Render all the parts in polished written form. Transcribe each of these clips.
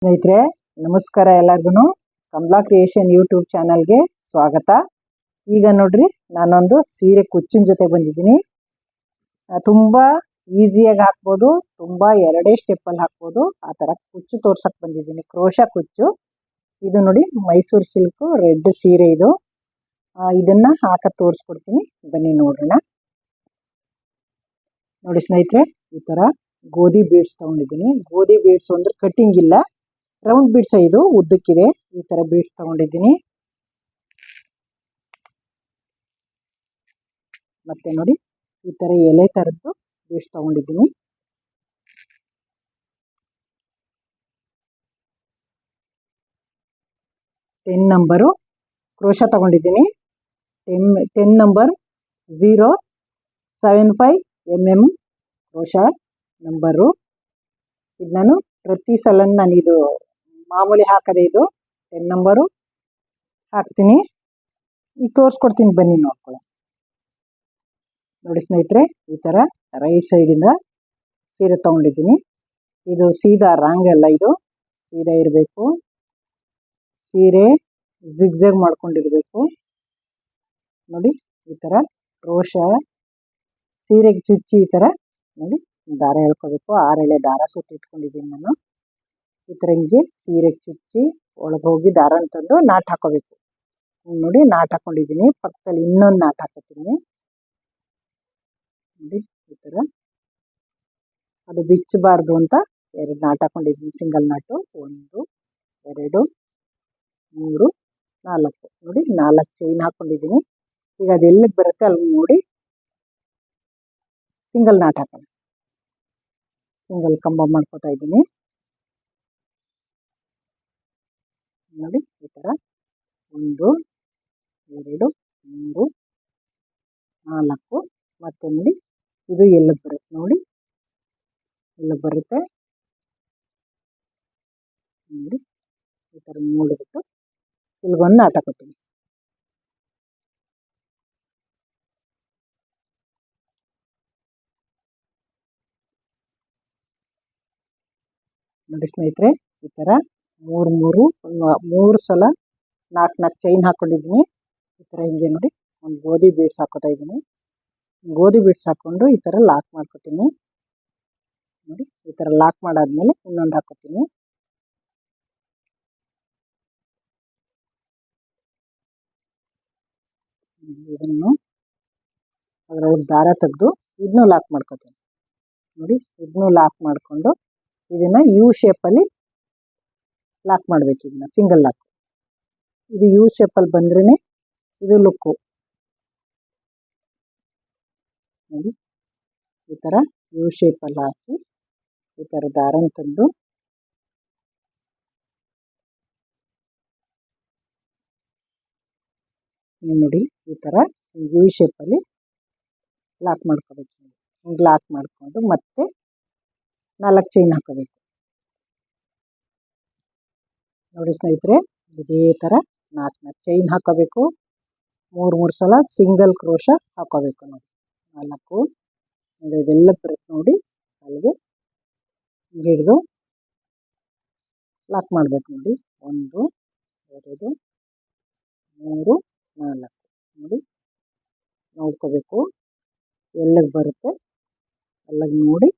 ಸ್ನೇಹಿತರೆ ನಮಸ್ಕಾರ. ಎಲ್ಲರಿಗೂ ಕಮಲಾ ಕ್ರಿಯೇಷನ್ ಯೂಟ್ಯೂಬ್ ಚಾನಲ್ಗೆ ಸ್ವಾಗತ. ಈಗ ನೋಡ್ರಿ, ನಾನೊಂದು ಸೀರೆ ಕುಚ್ಚಿನ ಜೊತೆ ಬಂದಿದ್ದೀನಿ. ತುಂಬ ಈಸಿಯಾಗಿ ಹಾಕ್ಬೋದು, ತುಂಬ ಎರಡೇ ಸ್ಟೆಪ್ಪಲ್ಲಿ ಹಾಕ್ಬೋದು. ಆ ಥರ ಕುಚ್ಚು ತೋರ್ಸಕ್ಕೆ ಬಂದಿದ್ದೀನಿ, ಕ್ರೋಶಾ ಕುಚ್ಚು. ಇದು ನೋಡಿ, ಮೈಸೂರು ಸಿಲ್ಕು ರೆಡ್ ಸೀರೆ ಇದು. ಇದನ್ನು ಹಾಕಿ ತೋರಿಸ್ಕೊಡ್ತೀನಿ, ಬನ್ನಿ ನೋಡೋಣ. ನೋಡಿ ಸ್ನೇಹಿತರೆ, ಈ ಥರ ಗೋಧಿ ಬೀಡ್ಸ್ ತೊಗೊಂಡಿದ್ದೀನಿ. ಗೋಧಿ ಬೀಡ್ಸು ಅಂದರೆ ಕಟ್ಟಿಂಗ್ ಇಲ್ಲ, ರೌಂಡ್ ಬೀಡ್ಸ್ ಇದು, ಉದ್ದಕ್ಕಿದೆ. ಈ ಥರ ಬೀಡ್ಸ್ ತೊಗೊಂಡಿದ್ದೀನಿ. ಮತ್ತೆ ನೋಡಿ, ಈ ಥರ ಎಲೆ ಥರದ್ದು ಬೀಡ್ಸ್ ತೊಗೊಂಡಿದ್ದೀನಿ. ಟೆನ್ ನಂಬರು ಕ್ರೋಶಾ ತೊಗೊಂಡಿದ್ದೀನಿ. 10 ನಂಬರ್ 075 mm ಕ್ರೋಶಾ ನಂಬರು. ಇದು ನಾನು ಪ್ರತಿ ಸಲ ಇದು ಮಾಮೂಲಿ ಹಾಕದೆ, ಇದು 10 ನಂಬರು ಹಾಕ್ತೀನಿ. ಈಗ ತೋರಿಸ್ಕೊಡ್ತೀನಿ, ಬನ್ನಿ ನೋಡ್ಕೊಳ್ಳಿ. ನೋಡಿ ಸ್ನೇಹಿತರೆ, ಈ ಥರ ರೈಟ್ ಸೈಡಿಂದ ಸೀರೆ ತೊಗೊಂಡಿದ್ದೀನಿ. ಇದು ಸೀದಾ ರಾಂಗ್ ಅಲ್ಲ, ಇದು ಸೀದಾ ಇರಬೇಕು. ಸೀರೆ ಜಿಗ್ಜಾಗ್ ಮಾಡ್ಕೊಂಡಿರಬೇಕು. ನೋಡಿ, ಈ ಥರ ಕ್ರೋಶಾ ಸೀರೆಗೆ ಚುಚ್ಚಿ ಈ ಥರ ನೋಡಿ ದಾರ ಎಳ್ಕೋಬೇಕು. 6 ಎಳೆ ದಾರ ಸುತ್ತಿ ಇಟ್ಕೊಂಡಿದ್ದೀನಿ ನಾನು. ಈ ಥರ ಹಿಂಗೆ ಸೀರೆಗೆ ಚುಚ್ಚಿ ಒಳಗೆ ಹೋಗಿ ದಾರ ಅಂತಂದು ನಾಟ್ ಹಾಕೋಬೇಕು. ನೋಡಿ, ನಾಟ್ ಹಾಕೊಂಡಿದ್ದೀನಿ. ಪಕ್ಕದಲ್ಲಿ ಇನ್ನೊಂದು ನಾಟ್ ಹಾಕೋತೀನಿ. ನೋಡಿ, ಈ ಥರ ಅದು ಬಿಚ್ಚಬಾರ್ದು ಅಂತ 2 ನಾಟ್ ಹಾಕೊಂಡಿದ್ದೀನಿ, ಸಿಂಗಲ್ ನಾಟು. 1 2 3 4. ನೋಡಿ, 4 ಚೈನ್ ಹಾಕೊಂಡಿದ್ದೀನಿ. ಈಗ ಅದೆಲ್ಲಿಗೆ ಬರುತ್ತೆ ಅಲ್ಲಿ ನೋಡಿ ಸಿಂಗಲ್ ನಾಟ್ ಹಾಕೋಣ. ಸಿಂಗಲ್ ಕಂಬ ಮಾಡ್ಕೋತಾ ಇದ್ದೀನಿ. ನೋಡಿ, ಈ ಥರ 1 2 3 4. ಮತ್ತೆ ನೋಡಿ, ಇದು ಎಲ್ಲಿಗೆ ಬರುತ್ತೆ ನೋಡಿ, ಎಲ್ಲಿಗೆ ಬರುತ್ತೆ ನೋಡಿ. ಈ ಥರ ನೋಡಿಬಿಟ್ಟು ಇಲ್ಲಿಗೊಂದು ನಾಟ್ ಹಾಕೋತೀನಿ. ನೋಡಿ ಸ್ನೇಹಿತರೆ, ಈ ಥರ 3 ಸಲ 4 ಚೈನ್ ಹಾಕ್ಕೊಂಡಿದ್ದೀನಿ. ಈ ಥರ ಹಿಂಗೆ ನೋಡಿ, ಒಂದು ಗೋಧಿ ಬೀಡ್ಸ್ ಹಾಕೋತಾ ಇದ್ದೀನಿ. ಗೋಧಿ ಬೀಡ್ಸ್ ಹಾಕ್ಕೊಂಡು ಈ ಥರ ಲಾಕ್ ಮಾಡ್ಕೊತೀನಿ. ನೋಡಿ, ಈ ಥರ ಲಾಕ್ ಮಾಡಾದ್ಮೇಲೆ ಇನ್ನೊಂದು ಹಾಕೋತೀನಿ. ಇದನ್ನು ಅದರೊಳಗೆ ದಾರ ತೆಗೆದು ಇದನ್ನೂ ಲಾಕ್ ಮಾಡ್ಕೊತೀನಿ. ನೋಡಿ, ಇದನ್ನೂ ಲಾಕ್ ಮಾಡಿಕೊಂಡು ಇದನ್ನು ಯು ಶೇಪಲ್ಲಿ ಲಾಕ್ ಮಾಡಬೇಕು. ಇದನ್ನು ಸಿಂಗಲ್ ಲಾಕ್. ಇದು ಯು ಶೇಪಲ್ಲಿ ಬಂದ್ರೇ ಇದು ಲುಕ್ಕು. ನೋಡಿ, ಈ ಥರ ಯು ಶೇಪಲ್ಲಿ ಹಾಕಿ ಈ ಥರ ದಾರನ ತಂದು ನೋಡಿ, ಈ ಥರ ಯು ಶೇಪಲ್ಲಿ ಲಾಕ್ ಮಾಡ್ಕೋಬೇಕು. ಹಿಂಗೆ ಲಾಕ್ ಮಾಡಿಕೊಂಡು ಮತ್ತೆ 4 ಚೈನ್ ಹಾಕೋಬೇಕು. ನೋಡಿ ಸ್ನೇಹಿತರೆ, ಇದೇ ಥರ 4 ಚೈನ್ ಹಾಕೋಬೇಕು. 3 ಸಲ ಸಿಂಗಲ್ ಕ್ರೋಶಾ ಹಾಕೋಬೇಕು. ನೋಡಿ, 4 ನೋಡಿ, ಇದೆಲ್ಲ ಬರುತ್ತೆ ನೋಡಿ, ಅಲ್ಲಿಗೆ ಹಿಡಿದು ಲಾಕ್ ಮಾಡಬೇಕು. ನೋಡಿ, 1 2 3 4. ನೋಡಿ, ನೋಡ್ಕೋಬೇಕು ಎಲ್ಲಿಗೆ ಬರುತ್ತೆ ಅಲ್ಲಿಗೆ ನೋಡಿ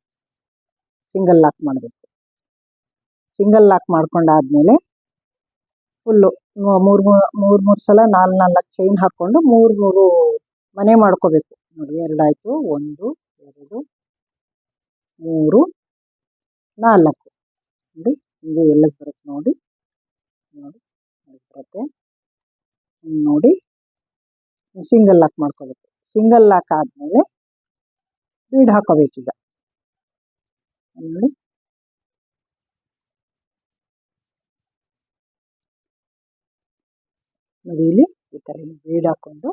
ಸಿಂಗಲ್ ಲಾಕ್ ಮಾಡಬೇಕು. ಸಿಂಗಲ್ ಲಾಕ್ ಮಾಡ್ಕೊಂಡಾದ್ಮೇಲೆ ಫುಲ್ಲು 3 ಸಲ 4 ಚೈನ್ ಹಾಕ್ಕೊಂಡು 3 ಮನೆ ಮಾಡ್ಕೋಬೇಕು. ನೋಡಿ, 2 ಆಯಿತು. 1 2 3 4. ನೋಡಿ, ಹಿಂಗೆ ಎಲ್ಲಿಗೆ ಬರುತ್ತೆ ನೋಡಿ, ನೋಡಿ ಬರುತ್ತೆ. ನೋಡಿ, ಸಿಂಗಲ್ ಲಾಕ್ ಮಾಡ್ಕೋಬೇಕು. ಸಿಂಗಲ್ ಲಾಕ್ ಆದಮೇಲೆ ಬೀಡ್ ಹಾಕೋಬೇಕೀಗ. ನೋಡಿ, ನೋಡಿ ಇಲ್ಲಿ ಈ ಥರ ಬೀಡ್ ಹಾಕ್ಕೊಂಡು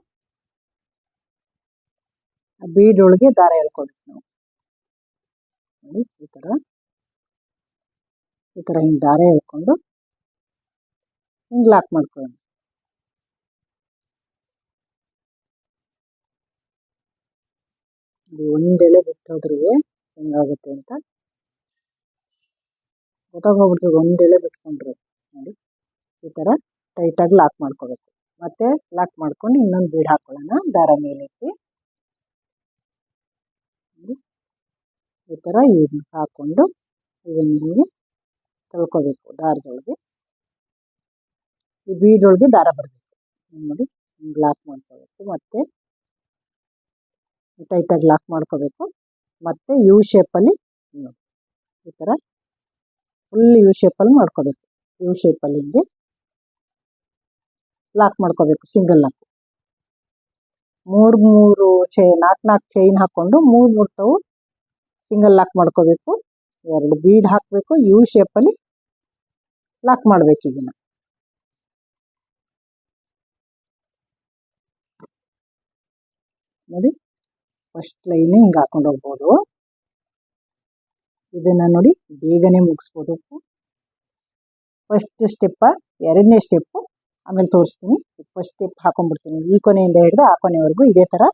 ಆ ಬೀಡ್ ಒಳಗೆ ದಾರ ಎಳ್ಕೊಬೇಕು ನಾವು. ನೋಡಿ, ಈ ಥರ ಹಿಂಗೆ ದಾರ ಎಳ್ಕೊಂಡು ಹಿಂಗೆ ಲಾಕ್ ಮಾಡ್ಕೊಳ್ಳೋಣ. ಇದು ಒಂದೆಳೆ ಬಿಟ್ಟೋದ್ರೂ ಹೆಂಗಾಗುತ್ತೆ ಅಂತ ಗೊತ್ತಾಗೋಗ್ಬಿಡ್ತದೆ, ಒಂದೆಳೆ ಬಿಟ್ಕೊಂಡ್ರೆ. ನೋಡಿ ಈ ಥರ ಟೈಟಾಗಿ ಲಾಕ್ ಮಾಡ್ಕೋಬೇಕು. ಮತ್ತೆ ಲಾಕ್ ಮಾಡ್ಕೊಂಡು ಇನ್ನೊಂದು ಬೀಡ್ ಹಾಕೊಳ್ಳೋಣ. ದಾರ ಮೇಲೆತ್ತಿ ಈ ಥರ ಹಾಕ್ಕೊಂಡು ಇದನ್ನು ಹೀಗೆ ತೊಳ್ಕೊಬೇಕು. ದಾರದೊಳಗೆ ಈ ಬೀಡೊಳಗೆ ದಾರ ಬರಬೇಕು. ನೋಡಿ ಹಿಂಗೆ ಲಾಕ್ ಮಾಡ್ಕೋಬೇಕು. ಮತ್ತೆ ಟೈಟಾಗಿ ಲಾಕ್ ಮಾಡ್ಕೋಬೇಕು. ಮತ್ತು ಯು ಶೇಪಲ್ಲಿ ನೋಡಿ ಈ ಥರ ಫುಲ್ ಯು ಶೇಪಲ್ಲಿ ಮಾಡ್ಕೋಬೇಕು. ಯು ಶೇಪಲ್ಲಿ ಹಿಂಗೆ ಲಾಕ್ ಮಾಡ್ಕೋಬೇಕು. ಸಿಂಗಲ್ ಲಾಕ್ 4 ಚೈನ್ ಹಾಕ್ಕೊಂಡು 3 ತಾವು ಸಿಂಗಲ್ ಲಾಕ್ ಮಾಡ್ಕೋಬೇಕು. 2 ಬೀಡ್ ಹಾಕಬೇಕು. ಯು ಶೇಪಲ್ಲಿ ಲಾಕ್ ಮಾಡಬೇಕು. ಇದನ್ನು ನೋಡಿ ಫಸ್ಟ್ ಲೈನ್ ಹಿಂಗೆ ಹಾಕೊಂಡು ಹೋಗ್ಬೋದು. ಇದನ್ನು ನೋಡಿ ಬೇಗನೆ ಮುಗಿಸ್ಬೋದು. ಫಸ್ಟ್ ಸ್ಟೆಪ್ಪ, 2ನೇ ಸ್ಟೆಪ್ಪು ಆಮೇಲೆ ತೋರಿಸ್ತೀನಿ. ಫಸ್ಟ್ ಸ್ಟೆಪ್ ಹಾಕೊಂಡ್ಬಿಡ್ತೀನಿ. ಈ ಕೊನೆಯಿಂದ ಹಿಡಿದು ಆ ಕೊನೆವರೆಗೂ ಇದೇ ಥರ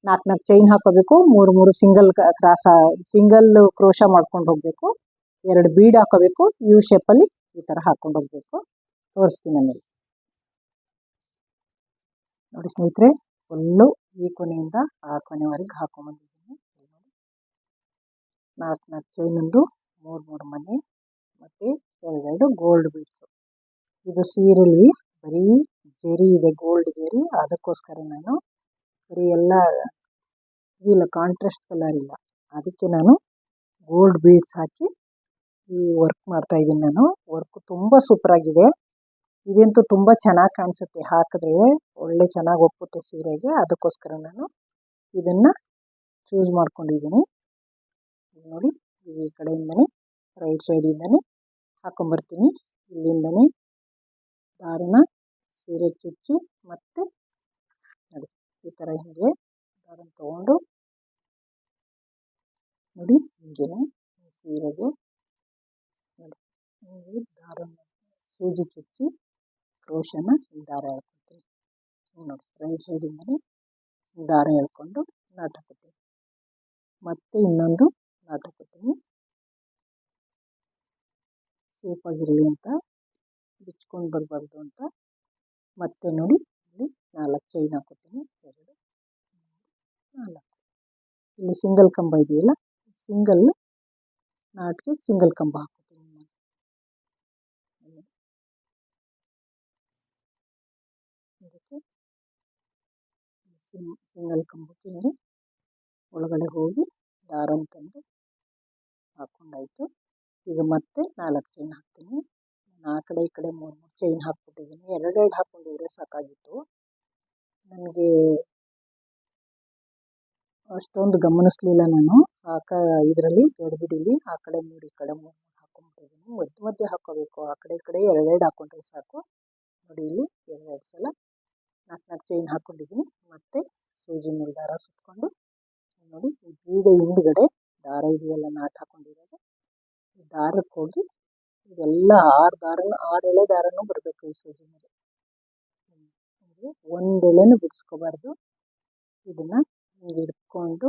4 ಚೈನ್ ಹಾಕೋಬೇಕು. 3 ಸಿಂಗಲ್ ಕ್ರೋಶ ಮಾಡ್ಕೊಂಡು ಹೋಗಬೇಕು. 2 ಬೀಡ್ ಹಾಕೋಬೇಕು. ಯು ಶೇಪಲ್ಲಿ ಈ ಥರ ಹಾಕೊಂಡು ಹೋಗಬೇಕು. ತೋರಿಸ್ತೀನಿ ಆಮೇಲೆ. ನೋಡಿ ಸ್ನೇಹಿತರೆ, ಫುಲ್ಲು ಈ ಕೊನೆಯಿಂದ ಆ ಕೊನೆವರೆಗೆ ಹಾಕೊಂಡ್ಬಂದಿದ್ದೀನಿ. 4 ಚೈನೊಂದು 3 ಮನೆ ಮತ್ತು 2 ಗೋಲ್ಡ್ ಬೀಡ್ಸು. ಇದು ಸೀರೆಲಿ ಬರೀ ಜರಿ ಇದೆ, ಗೋಲ್ಡ್ ಜರಿ. ಅದಕ್ಕೋಸ್ಕರ ನಾನು ಬರೀ ಎಲ್ಲ ಇಲ್ಲ, ಕಾಂಟ್ರಾಸ್ಟ್ ಕಲರ್ ಇಲ್ಲ. ಅದಕ್ಕೆ ನಾನು ಗೋಲ್ಡ್ ಬೀಡ್ಸ್ ಹಾಕಿ ಈ ವರ್ಕ್ ಮಾಡ್ತಾಯಿದ್ದೀನಿ. ನಾನು ವರ್ಕು ತುಂಬ ಸೂಪರಾಗಿದೆ. ಇದಂತೂ ತುಂಬ ಚೆನ್ನಾಗಿ ಕಾಣಿಸುತ್ತೆ. ಹಾಕಿದ್ರೆ ಒಳ್ಳೆ ಚೆನ್ನಾಗಿ ಒಪ್ಪುತ್ತೆ ಸೀರೆಗೆ. ಅದಕ್ಕೋಸ್ಕರ ನಾನು ಇದನ್ನು ಚೂಸ್ ಮಾಡ್ಕೊಂಡಿದ್ದೀನಿ. ನೋಡಿ ಈ ಕಡೆಯಿಂದನೇ ರೈಟ್ ಸೈಡಿಂದನೇ ಹಾಕೊಂಬರ್ತೀನಿ. ಇಲ್ಲಿಂದನೇ ದಾರನ ಸೀರೆಗೆ ಚುಚ್ಚಿ ಮತ್ತೆ ನೋಡಿ ಈ ಥರ ಹಿಂಗೆ ದಾರನ ತೊಗೊಂಡು ನೋಡಿ ಹಿಂಗೇನೆ ಸೀರೆಗೆ ನೋಡಿ ಹಿಂಗೆ ದಾರನ ಸೂಜಿ ಚುಚ್ಚಿ ಕ್ರೋಶನ ದಾರ ಎಳ್ಕೊತೀನಿ. ನೋಡಿ ರೈಟ್ ಸೈಡಿಂದನೇ ದಾರ ಎಳ್ಕೊಂಡು ನಾಟ್ ಹಾಕೋತೀನಿ. ಮತ್ತೆ ಇನ್ನೊಂದು ನಾಟ್ ಹಾಕೋತೀನಿ. ಸೇಫಾಗಿರಲಿ ಅಂತ, ಬಿಚ್ಕೊಂಡು ಬರಬಾರ್ದು ಅಂತ. ಮತ್ತೆ ನೋಡಿ ಇಲ್ಲಿ 4 ಚೈನ್ ಹಾಕೋತೀನಿ. 2 4 ಇಲ್ಲಿ ಸಿಂಗಲ್ ಕಂಬ ಇದೆಯಲ್ಲ, ಸಿಂಗಲ್ ನಾಟ್ಗೆ ಸಿಂಗಲ್ ಕಂಬ ಹಾಕೋತೀನಿ. ಇದಕ್ಕೆ ಸಿಂಗಲ್ ಕಂಬಕ್ಕೆ ಹಿಂಗೆ ಒಳಗಡೆ ಹೋಗಿ ದಾರನ ತಂದು ಹಾಕ್ಕೊಂಡಾಯಿತು. ಈಗ ಮತ್ತೆ 4 ಚೈನ್ ಹಾಕ್ತೀನಿ. ನಾನು ಆ ಕಡೆ ಈ ಕಡೆ 3 ಚೈನ್ ಹಾಕ್ಬಿಟ್ಟಿದ್ದೀನಿ. 2 ಹಾಕ್ಕೊಂಡಿದ್ರೆ ಸಾಕಾಗಿತ್ತು. ನನಗೆ ಅಷ್ಟೊಂದು ಗಮನಿಸಲಿಲ್ಲ ನಾನು. ಇದರಲ್ಲಿ ಗಡಿಬಿಡಿಲಿ ಆ ಕಡೆ 3 ಈ ಕಡೆ 3 ಹಾಕ್ಕೊಂಡ್ಬಿಟ್ಟಿದ್ದೀನಿ. ಮಧ್ಯೆ ಹಾಕ್ಕೋಬೇಕು. ಆ ಕಡೆ ಈ ಕಡೆ 2 ಹಾಕ್ಕೊಂಡ್ರೆ ಸಾಕು. ನೋಡಿ ಇಲ್ಲಿ 2 ಸಲ 4 ಚೈನ್ ಹಾಕ್ಕೊಂಡಿದ್ದೀನಿ. ಮತ್ತೆ ಸೂಜಿ ಮೇಲೆ ದಾರ ಸುತ್ಕೊಂಡು ನೋಡಿ ಈಗ ಹಿಂದ್ಗಡೆ ದಾರ ಇದೆಯಲ್ಲ ನಾಟ್ ಹಾಕ್ಕೊಂಡಿರೋದು, ಈ ದಾರಕ್ಕೆ ಹೋಗಿ ಇದೆಲ್ಲ 6 ಎಳೆ ದಾರನೂ ಬರಬೇಕು ಈ ಸೂಜಿ ಮೇಲೆ. ಒಂದು ಎಳೆನೂ ಬಿಡಿಸ್ಕೋಬಾರ್ದು. ಇದನ್ನು ಹಿಂಗೆ ಹಿಡ್ಕೊಂಡು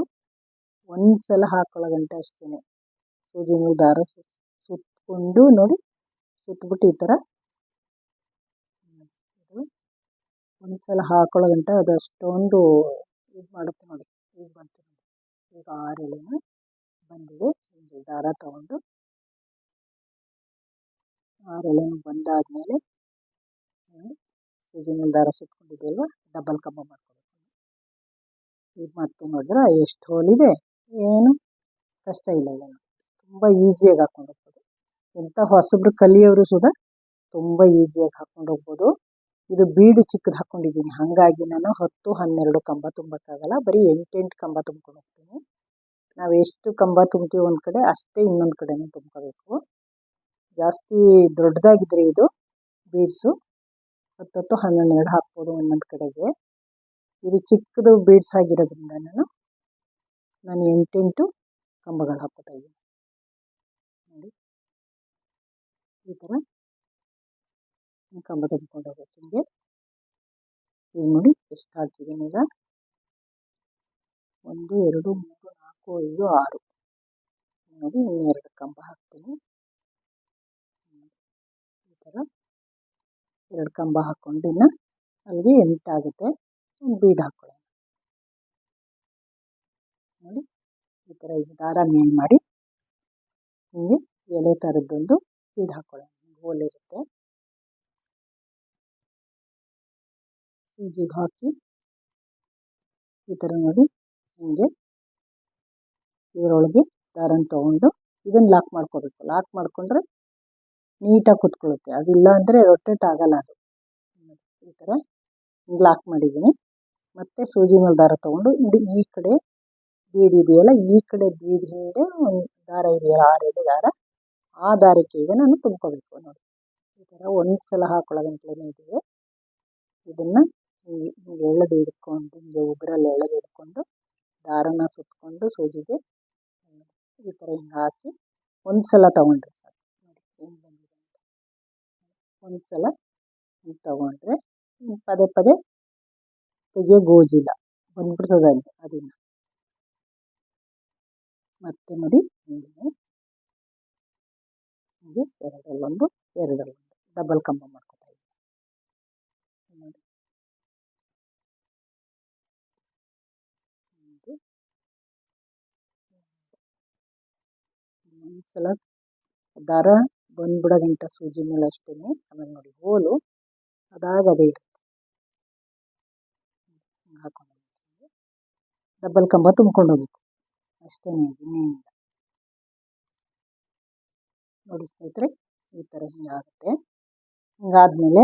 ಒಂದು ಸಲ ಹಾಕೊಳ್ಳೋ ಗಂಟೆ ಅಷ್ಟೇ ಸೂಜಿ ಮೇಲೆ ದಾರ ಸುತ್ತಕೊಂಡು ನೋಡಿ ಸುತ್ತಬಿಟ್ಟು ಈ ಥರ ಇದು ಒಂದು ಸಲ ಹಾಕೊಳ್ಳೋ ಗಂಟೆ ಅದು ಅಷ್ಟೊಂದು ಇದು ಮಾಡುತ್ತೆ. ನೋಡಿ ಈಗ ಬಂತು ನೋಡಿ, ಈಗ 6 ಎಳೆನೂ ಬಂದಿದೆ. ಹಿಂಗೆ ದಾರ ತಗೊಂಡು 6 ಎಳೆನೂ ಬಂದಾದಮೇಲೆ ಸೂಜಿ ಮೇಲೆ ದಾರ ಸುತ್ಕೊಂಡಿದ್ದೆಲ್ವ, ಡಬಲ್ ಕಂಬ ಮಾಡ್ಕೋಬೇಕು. ಈಗ ಮತ್ತೆ ನೋಡಿದ್ರೆ ಎಷ್ಟು ಹೋಲಿದೆ, ಏನು ಕಷ್ಟ ಇಲ್ಲ. ಇದನ್ನು ತುಂಬ ಈಸಿಯಾಗಿ ಹಾಕ್ಕೊಂಡು ಹೋಗ್ಬೋದು. ಎಂಥ ಹೊಸಬ್ರು ಕಲಿಯೋರು ಸುಧಾ ತುಂಬ ಈಸಿಯಾಗಿ ಹಾಕ್ಕೊಂಡು ಹೋಗ್ಬೋದು. ಇದು ಬೀಡು ಚಿಕ್ಕದು ಹಾಕ್ಕೊಂಡಿದ್ದೀನಿ, ಹಾಗಾಗಿ ನಾನು 10-12 ಕಂಬ ತುಂಬಕ್ಕಾಗಲ್ಲ. ಬರೀ 8 ಕಂಬ ತುಂಬ್ಕೊಂಡು ಹೋಗ್ತೀನಿ. ನಾವು ಎಷ್ಟು ಕಂಬ ತುಂಬ್ತೀವಿ ಒಂದು ಕಡೆ, ಅಷ್ಟೇ ಇನ್ನೊಂದು ಕಡೆನೂ ತುಂಬ್ಕೋಬೇಕು. ಜಾಸ್ತಿ ದೊಡ್ಡದಾಗಿದ್ದರೆ ಇದು ಬೀಡ್ಸು 10-12 ಹಾಕ್ಬೋದು ಒಂದೊಂದು ಕಡೆಗೆ. ಇದು ಚಿಕ್ಕದು ಬೀಡ್ಸ್ ಆಗಿರೋದ್ರಿಂದ ನಾನು 8 ಕಂಬಗಳು ಹಾಕ್ಕೋತಾ ಇದ್ದೀನಿ. ನೋಡಿ ಈ ಥರ ಕಂಬ ತುಂಬ್ಕೊಂಡು ಹೋಗ್ಬೇಕು. ಹಿಂಗೆ ಈಗ ನೋಡಿ ಎಷ್ಟು ಹಾಕಿದ್ದೀನಿ. ಈಗ 1 2 3 4 5 6 ನೋಡಿ 2 ಕಂಬ ಹಾಕ್ತೀನಿ. 2 ಕಂಬ ಹಾಕ್ಕೊಂಡು ಇನ್ನು ಅಲ್ಲಿಗೆ ಎಂಟಾಗುತ್ತೆ. ಒಂದು ಬೀಡ್ ಹಾಕ್ಕೊಳ್ಳೋಣ. ನೋಡಿ ಈ ಥರ ಇದು ದಾರ ಮೇಲ್ ಮಾಡಿ ಹಿಂಗೆ ಎಲೆ ಥರದ್ದೊಂದು ಬೀಡ್ ಹಾಕ್ಕೊಳ್ಳೋಣ. ಗೋಲಿರುತ್ತೆ. ಸೂಜಿಗೆ ಹಾಕಿ ಈ ಥರ ನೋಡಿ ಹಿಂಗೆ ಇದರೊಳಗೆ ದಾರನ ತೊಗೊಂಡು ಇದನ್ನು ಲಾಕ್ ಮಾಡ್ಕೋಬೇಕು. ಲಾಕ್ ಮಾಡಿಕೊಂಡ್ರೆ ನೀಟಾಗಿ ಕುತ್ಕೊಳ್ಳುತ್ತೆ. ಅದಿಲ್ಲ ಅಂದರೆ ರೊಟೇಟ್ ಆಗಲ್ಲ ಅದು. ಈ ಥರ ಲಾಕ್ ಮಾಡಿದ್ದೀನಿ. ಮತ್ತು ಸೂಜಿ ಮೇಲೆ ದಾರ ತೊಗೊಂಡು ಈ ಕಡೆ ಬೀಡ್ ಇದೆಯಲ್ಲ, ಈ ಕಡೆ ಬೀಡ್ ಹಿಂದೆ ಒಂದು ದಾರ ಇದೆಯಲ್ಲ, 6 ದಾರ, ಆ ದಾರಕ್ಕೆ ಈಗ ನಾನು ತುಂಬ್ಕೋಬೇಕು. ನೋಡಿ ಈ ಥರ ಒಂದು ಸಲ ಹಾಕೊಳ್ಳೋ ಗಂಟಲೇ ಇದೆಯೇ, ಇದನ್ನು ಹಿಂಗೆ ಎಳೆದು ಹಿಡ್ಕೊಂಡು ಹಿಂಗೆ ಉಗುರಲ್ಲಿ ಎಳೆದು ಹಿಡ್ಕೊಂಡು ದಾರನ ಸುತ್ತಕೊಂಡು ಸೂಜಿಗೆ ಈ ಥರ ಹಿಂಗೆ ಹಾಕಿ ಒಂದು ಸಲ ತೊಗೊಂಡ್ರೆ ಸಾಕು. ನೋಡಿ ಹೆಂಗೆ ಬಂದಿದೆ ಅಂತ. ಒಂದು ಸಲ ಹಿಂಗೆ ತೊಗೊಂಡ್ರೆ ಪದೇ ಪದೇ ತೆಗಿಯೋ ಗೋಜಿಲ್ಲ, ಬಂದ್ಬಿಡ್ತದೆ ಅಲ್ಲಿ. ಅದನ್ನು ಮತ್ತೆ ನೋಡಿ ಹಿಂಗೆ ಎರಡರಲ್ಲೊಂದು ಡಬಲ್ ಕಂಬ ಮಾಡ್ಕೊತಾ ಇದ್ದೀನಿ. ನೋಡಿ ಒಂದು ಸಲ ದಾರ ಬಂದ್ಬಿಡೋ ಗಂಟ ಸೂಜಿ ಮೇಲೆ ಅಷ್ಟೇ. ಆಮೇಲೆ ನೋಡಿ ಹೋಲು ಅದೇ ಇರುತ್ತೆ. ಹಾಕೊಂಡು ಡಬಲ್ ಕಂಬ ತುಂಬ್ಕೊಂಡು ಹೋಗ್ಬೇಕು ಅಷ್ಟೇ, ಇನ್ನೇನಿಲ್ಲ. ನೋಡಿ ಸ್ನೇಹಿತರೆ, ಈ ಥರ ಹಿಂಗೆ ಆಗುತ್ತೆ. ಹಿಂಗಾದ್ಮೇಲೆ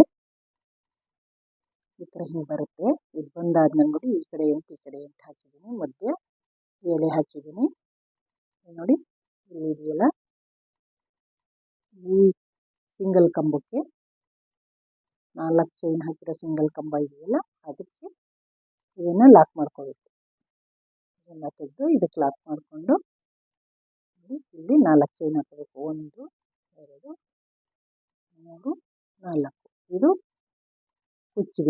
ಈ ಥರ ಹಿಂಗೆ ಬರುತ್ತೆ. ಇದು ಬಂದಾದ್ಮೇಲೆ ನೋಡಿ ಈ ಕಡೆ ಎಂಟು ಹಾಕಿದ್ದೀನಿ, ಮಧ್ಯೆ ಎಲೆ ಹಾಕಿದ್ದೀನಿ. ನೋಡಿ ಇಲ್ಲಿ ಇದೆಯಲ್ಲ, ಈ ಸಿಂಗಲ್ ಕಂಬಕ್ಕೆ 4 ಚೈನ್ ಹಾಕಿರೋ ಸಿಂಗಲ್ ಕಂಬ ಇದೆಯಲ್ಲ, ಅದಕ್ಕೆ ಇದನ್ನು ಲಾಕ್ ಮಾಡ್ಕೋಬೇಕು. ಇದನ್ನು ತೆಗೆದು ಇದಕ್ಕೆ ಲಾಕ್ ಮಾಡಿಕೊಂಡು ಇಲ್ಲಿ 4 ಚೈನ್ ಹಾಕಬೇಕು. 1 2 3 4. ಇದು ಕುಚ್ಚು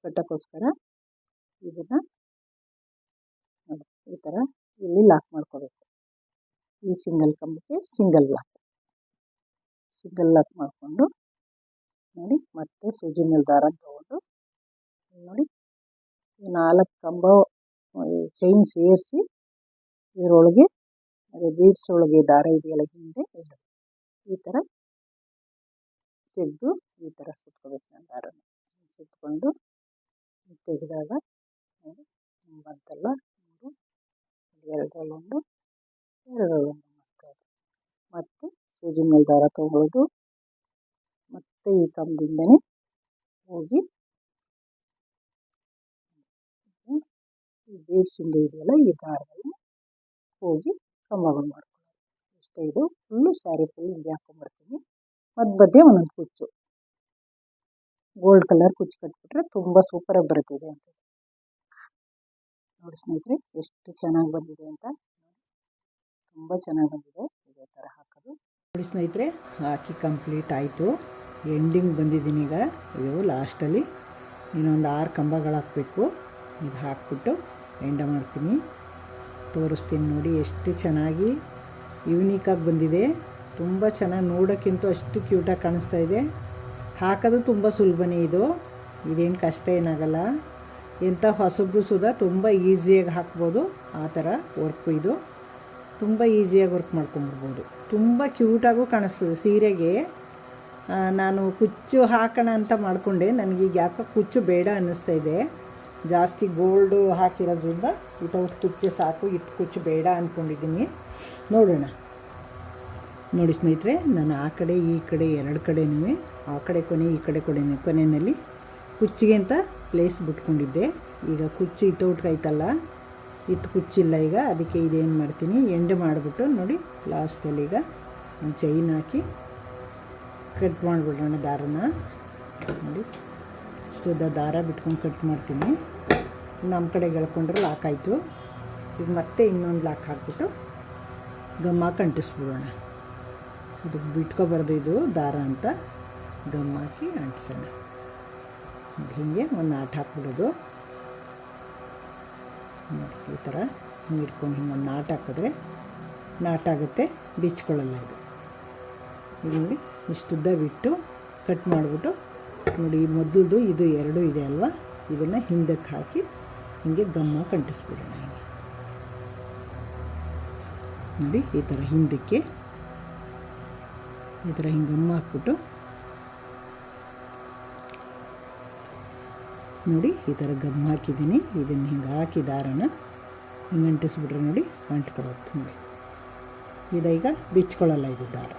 ಕಟ್ಟೋಕ್ಕೋಸ್ಕರ ಇದನ್ನು ಈ ಥರ ಇಲ್ಲಿ ಲಾಕ್ ಮಾಡ್ಕೋಬೇಕು. ಈ ಸಿಂಗಲ್ ಕಂಬಕ್ಕೆ ಸಿಂಗಲ್ ಲಾಕ್ ಮಾಡಿಕೊಂಡು ನೋಡಿ ಮತ್ತೆ ಸೂಜಿ ಮೇಲೆ ದಾರ ತಗೊಂಡು ನೋಡಿ 4 ಕಂಬ ಚೈನ್ ಸೇರಿಸಿ ಇದರೊಳಗೆ ಅದೇ ಬೀಡ್ಸ್ ಒಳಗೆ ದಾರ ಇದೆಯಲ್ಲ ಹಿಂದೆ ಈ ಥರ ತೆಗೆದು ಈ ಥರ ಸುತ್ಕೋಬೇಕು. ನಾನು ದಾರನ ಸುತ್ಕೊಂಡು ತೆಗೆದಾಗ ನೋಡಿ ಬಂತಲ್ಲ, 3 ಎರಡರಲ್ಲೊಂದು ಮಾಡ್ಕೊಳ್ಳೋದು. ಮತ್ತು ಸೂಜಿ ಮೇಲೆ ದಾರ ತೊಗೊಳ್ಳೋದು, ಮತ್ತು ಈ ಕಂಬದಿಂದನೇ ಹೋಗಿ ಈ ಬೀಡ್ಸಿಂದ ಇದೆಯಲ್ಲ ಈ ದಾರದಲ್ಲಿ ಹೋಗಿ ಕಂಬಗಳು ಮಾಡ್ಕೊಳ್ಳೋದು. ಇಷ್ಟೇ. ಇದು ಫುಲ್ಲು ಸ್ಯಾರಿ ಫುಲ್ ಹಿಂಗೆ ಹಾಕ್ಕೊಂಬರ್ತೀನಿ. ಮಧ್ಯೆ ಒಂದೊಂದು ಕುಚ್ಚು ಗೋಲ್ಡ್ ಕಲರ್ ಕುಚ್ಚು ಕಟ್ಬಿಟ್ರೆ ತುಂಬ ಸೂಪರಾಗಿ ಬರುತ್ತಿದೆ ಅಂತ. ನೋಡಿ ಸ್ನೇಹಿತರೆ ಎಷ್ಟು ಚೆನ್ನಾಗಿ ಬಂದಿದೆ ಅಂತ. ತುಂಬ ಚೆನ್ನಾಗಿ ಬಂದಿದೆ. ಇದೇ ಥರ ಹಾಕೋದು. ನೋಡಿ ಸ್ನೇಹಿತರೆ, ಹಾಕಿ ಕಂಪ್ಲೀಟ್ ಆಯಿತು. ಎಂಡಿಂಗ್ ಬಂದಿದ್ದೀನಿ. ಈಗ ಇದು ಲಾಸ್ಟಲ್ಲಿ ಇನ್ನೊಂದು 6 ಕಂಬಗಳು ಹಾಕಬೇಕು. ಇದು ಹಾಕ್ಬಿಟ್ಟು ಎಂಡ ಮಾಡ್ತೀನಿ, ತೋರಿಸ್ತೀನಿ. ನೋಡಿ ಎಷ್ಟು ಚೆನ್ನಾಗಿ ಯೂನಿಕಾಗಿ ಬಂದಿದೆ. ತುಂಬ ಚೆನ್ನಾಗಿ ನೋಡೋಕ್ಕಿಂತ ಅಷ್ಟು ಕ್ಯೂಟಾಗಿ ಕಾಣಿಸ್ತಾ ಇದೆ. ಹಾಕೋದು ತುಂಬ ಸುಲಭನೇ. ಇದೇನು ಕಷ್ಟ ಏನಾಗಲ್ಲ. ಎಂಥ ಹೊಸಬ್ರು ಸುಧಾ ತುಂಬ ಈಸಿಯಾಗಿ ಹಾಕ್ಬೋದು. ಆ ಥರ ವರ್ಕು ಇದು ತುಂಬ ಈಸಿಯಾಗಿ ವರ್ಕ್ ಮಾಡ್ಕೊಂಬಿಡ್ಬೋದು. ತುಂಬ ಕ್ಯೂಟಾಗೂ ಕಾಣಿಸ್ತದೆ. ಸೀರೆಗೆ ನಾನು ಕುಚ್ಚು ಹಾಕೋಣ ಅಂತ ಮಾಡಿಕೊಂಡೆ. ನನಗೀಗ ಯಾಕೋ ಕುಚ್ಚು ಬೇಡ ಅನ್ನಿಸ್ತಾ ಇದೆ. ಜಾಸ್ತಿ ಗೋಲ್ಡು ಹಾಕಿರೋದ್ರಿಂದ ವಿತೌಟ್ ಕುಚ್ಚು ಸಾಕು, ಇದು ಕುಚ್ಚು ಬೇಡ ಅಂದ್ಕೊಂಡಿದ್ದೀನಿ. ನೋಡೋಣ. ನೋಡಿ ಸ್ನೇಹಿತರೆ, ನಾನು ಆ ಕಡೆ ಈ ಕಡೆ 2 ಕಡೆನೂ, ಆ ಕಡೆ ಕೊನೆ ಈ ಕಡೆ ಕೊನೆಯಲ್ಲಿ ಕುಚ್ಚಿಗೆ ಅಂತ ಪ್ಲೇಸ್ ಬಿಟ್ಕೊಂಡಿದ್ದೆ. ಈಗ ಕುಚ್ಚು ಇತ್ತೌಟ್ಗಾಯ್ತಲ್ಲ, ಕುಚ್ಚಿಲ್ಲ ಈಗ. ಅದಕ್ಕೆ ಇದೇನು ಮಾಡ್ತೀನಿ, ಎಂಡ್ ಮಾಡಿಬಿಟ್ಟು ನೋಡಿ ಲಾಸ್ಟಲ್ಲಿ ಈಗ ಒಂದು ಚೈನ್ ಹಾಕಿ ಕಟ್ ಮಾಡಿಬಿಡೋಣ ದಾರನ. ನೋಡಿ ಇಷ್ಟುದ್ದ ದಾರ ಬಿಟ್ಕೊಂಡು ಕಟ್ ಮಾಡ್ತೀನಿ. ನಮ್ಮ ಕಡೆ ಗೆಳ್ಕೊಂಡ್ರೆ ಲಾಕ್ ಆಯಿತು. ಈಗ ಮತ್ತೆ ಇನ್ನೊಂದು ಲಾಕ್ ಹಾಕ್ಬಿಟ್ಟು ಗಮ್ ಹಾಕಿ ಅಂಟಿಸ್ಬಿಡೋಣ. ಇದು ಬಿಟ್ಕೊಬಾರ್ದು, ಇದು ದಾರ ಅಂತ ಗಮ್ ಹಾಕಿ ಅಂಟಿಸೋಣ. ಹೀಗೆ ಒಂದು ನಾಟ್ ಹಾಕ್ಬಿಡೋದು. ನೋಡಿ ಈ ಥರ ಹಿಂಗೆ ಇಟ್ಕೊಂಡು ಹಿಂಗೊಂದು ನಾಟ್ ಹಾಕಿದ್ರೆ ನಾಟಾಗುತ್ತೆ, ಬಿಚ್ಕೊಳ್ಳಲ್ಲ ಇದು. ಈಗ ನೋಡಿ ಇಷ್ಟುದ್ದ ಬಿಟ್ಟು ಕಟ್ ಮಾಡಿಬಿಟ್ಟು ನೋಡಿ, ಈ ಮೊದಲದು ಇದು ಎರಡು ಇದೆ ಅಲ್ವಾ, ಇದನ್ನು ಹಿಂದಕ್ಕೆ ಹಾಕಿ ಹೀಗೆ ಗಮ್ಮ ಕಂಟಿಸ್ಬಿಡೋಣ. ಹೀಗೆ ನೋಡಿ, ಈ ಥರ ಹಿಂದಕ್ಕೆ ಈ ಥರ ಹಿಂಗೆ ಗಮ್ಮ ಹಾಕ್ಬಿಟ್ಟು ನೋಡಿ, ಈ ಥರ ಗಮ್ಮ ಹಾಕಿದ್ದೀನಿ. ಇದನ್ನು ಹಿಂಗೆ ಹಾಕಿ ದಾರನ ಹಿಂಗೆ ಅಂಟಿಸ್ಬಿಟ್ರೆ ನೋಡಿ ಅಂಟ್ಕೊಳತ್ತೆ. ನೋಡಿ, ಇದೀಗ ಬಿಚ್ಕೊಳ್ಳಲ್ಲ, ಇದು ದಾರ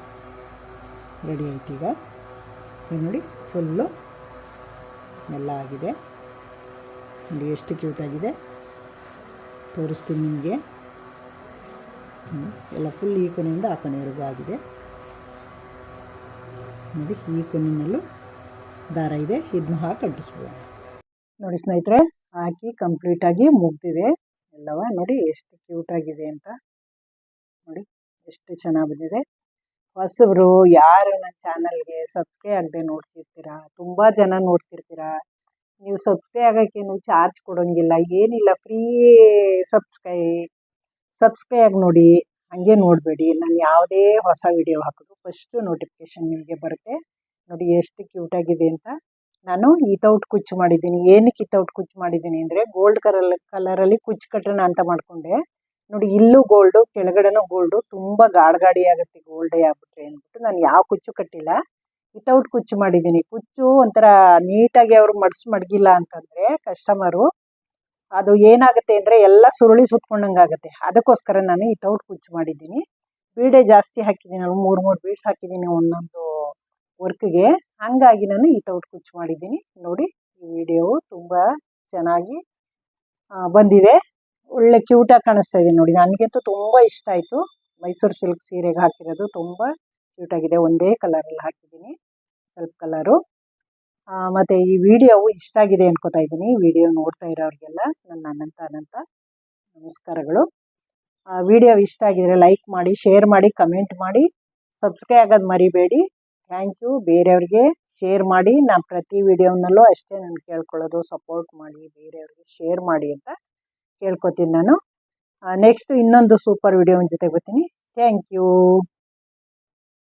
ರೆಡಿ ಆಯ್ತು. ಈಗ ನೋಡಿ, ಫುಲ್ಲು ಎಲ್ಲ ಆಗಿದೆ. ನೋಡಿ ಎಷ್ಟು ಕ್ಯೂಟಾಗಿದೆ, ತೋರಿಸ್ತೀನಿ ನಿಮಗೆ. ಎಲ್ಲ ಫುಲ್ ಈ ಕೊನೆಯಿಂದ ಆ ಕೊನೆವರೆಗೂ ಆಗಿದೆ. ನೋಡಿ, ಈ ಕೊನೆಯಲ್ಲೂ ದಾರ ಇದೆ, ಇದನ್ನು ಹಾಕಿ ಅಂಟಿಸ್ಬೋಣ. ನೋಡಿ ಸ್ನೇಹಿತರೆ, ಹಾಕಿ ಕಂಪ್ಲೀಟಾಗಿ ಮುಗ್ದಿದೆ ಎಲ್ಲವ. ನೋಡಿ ಎಷ್ಟು ಕ್ಯೂಟಾಗಿದೆ ಅಂತ. ನೋಡಿ ಎಷ್ಟು ಚೆನ್ನಾಗಿ ಬಂದಿದೆ. ಹೊಸಬ್ರು ಯಾರು ನನ್ನ ಚಾನಲ್ಗೆ ಸಬ್ಸ್ಕ್ರೈಬ್ ಆಗದೆ ನೋಡ್ತಿರ್ತೀರಾ, ತುಂಬ ಜನ ನೋಡ್ತಿರ್ತೀರಾ. ನೀವು ಸಬ್ಸ್ಕ್ರೈಬ್ ಆಗೋಕ್ಕೇನು ಚಾರ್ಜ್ ಕೊಡೋಂಗಿಲ್ಲ, ಏನಿಲ್ಲ, ಫ್ರೀ ಸಬ್ಸ್ಕ್ರೈಬ್ ಆಗಿ ನೋಡಿ. ಹಾಗೆ ನೋಡಬೇಡಿ, ನಾನು ಯಾವುದೇ ಹೊಸ ವಿಡಿಯೋ ಹಾಕೋದು ಫಸ್ಟು ನೋಟಿಫಿಕೇಷನ್ ನಿಮಗೆ ಬರುತ್ತೆ. ನೋಡಿ ಎಷ್ಟು ಕ್ಯೂಟಾಗಿದೆ ಅಂತ. ನಾನು ವಿತೌಟ್ ಕುಚ್ಚು ಮಾಡಿದ್ದೀನಿ. ಏನಕ್ಕೆ ವಿತೌಟ್ ಕುಚ್ಚು ಮಾಡಿದ್ದೀನಿ ಅಂದರೆ, ಗೋಲ್ಡ್ ಕಲರಲ್ಲಿ ಕುಚ್ಚು ಕಟ್ಟೋಣ ಅಂತ ಮಾಡಿಕೊಂಡೆ. ನೋಡಿ, ಇಲ್ಲೂ ಗೋಲ್ಡು, ಕೆಳಗಡೆನೂ ಗೋಲ್ಡು, ತುಂಬ ಗಾಡಿ ಆಗುತ್ತೆ ಗೋಲ್ಡೇ ಆಗ್ಬಿಟ್ರೆ ಅಂದ್ಬಿಟ್ಟು ನಾನು ಯಾವ ಕುಚ್ಚು ಕಟ್ಟಿಲ್ಲ, ವಿತೌಟ್ ಕುಚ್ಚು ಮಾಡಿದ್ದೀನಿ. ಕುಚ್ಚು ಒಂಥರ ನೀಟಾಗಿ ಅವರು ಮಡಗಿಲ್ಲ ಅಂತಂದರೆ ಕಸ್ಟಮರು, ಅದು ಏನಾಗುತ್ತೆ ಅಂದರೆ ಎಲ್ಲ ಸುರುಳಿ ಸುತ್ಕೊಂಡಂಗೆ ಆಗುತ್ತೆ. ಅದಕ್ಕೋಸ್ಕರ ನಾನು ವಿತೌಟ್ ಕುಚ್ಚು ಮಾಡಿದ್ದೀನಿ. ಬೀಡೆ ಜಾಸ್ತಿ ಹಾಕಿದ್ದೀನಿ, ನಾನು 3 ಬೀಡ್ಸ್ ಹಾಕಿದ್ದೀನಿ ಒಂದೊಂದು ವರ್ಕ್ಗೆ. ಹಾಗಾಗಿ ನಾನು ವಿತೌಟ್ ಕುಚ್ಚು ಮಾಡಿದ್ದೀನಿ. ನೋಡಿ, ಈ ವಿಡಿಯೋವು ತುಂಬ ಚೆನ್ನಾಗಿ ಬಂದಿದೆ, ಒಳ್ಳೆ ಕ್ಯೂಟಾಗಿ ಕಾಣಿಸ್ತಾ ಇದೆ. ನೋಡಿ, ನನಗಂತೂ ತುಂಬ ಇಷ್ಟ ಆಯಿತು. ಮೈಸೂರು ಸಿಲ್ಕ್ ಸೀರೆಗೆ ಹಾಕಿರೋದು ತುಂಬ ಕ್ಯೂಟಾಗಿದೆ. ಒಂದೇ ಕಲರಲ್ಲಿ ಹಾಕಿದ್ದೀನಿ, ಸ್ವಲ್ಪ ಕಲರು. ಮತ್ತು ಈ ವಿಡಿಯೋವು ಇಷ್ಟ ಆಗಿದೆ ಅನ್ಕೋತಾ ಇದ್ದೀನಿ. ವಿಡಿಯೋ ನೋಡ್ತಾ ಇರೋರಿಗೆಲ್ಲ ನನ್ನ ಅನಂತ ನಮಸ್ಕಾರಗಳು. ವಿಡಿಯೋ ಇಷ್ಟ ಆಗಿದರೆ ಲೈಕ್ ಮಾಡಿ, ಶೇರ್ ಮಾಡಿ, ಕಮೆಂಟ್ ಮಾಡಿ, ಸಬ್ಸ್ಕ್ರೈಬ್ ಆಗೋದು ಮರಿಬೇಡಿ. Thank you. ಬೇರೆಯವ್ರಿಗೆ ಶೇರ್ ಮಾಡಿ. ನಾನು ಪ್ರತಿ ವಿಡಿಯೋನಲ್ಲೂ ಅಷ್ಟೇ ನಾನು ಕೇಳ್ಕೊಳ್ಳೋದು, ಸಪೋರ್ಟ್ ಮಾಡಿ, ಬೇರೆಯವ್ರಿಗೆ ಶೇರ್ ಮಾಡಿ ಅಂತ ಕೇಳ್ಕೊತೀನಿ ನಾನು. ನೆಕ್ಸ್ಟ್ ಇನ್ನೊಂದು ಸೂಪರ್ ವಿಡಿಯೋನ ಜೊತೆ ಬರ್ತೀನಿ. Thank you.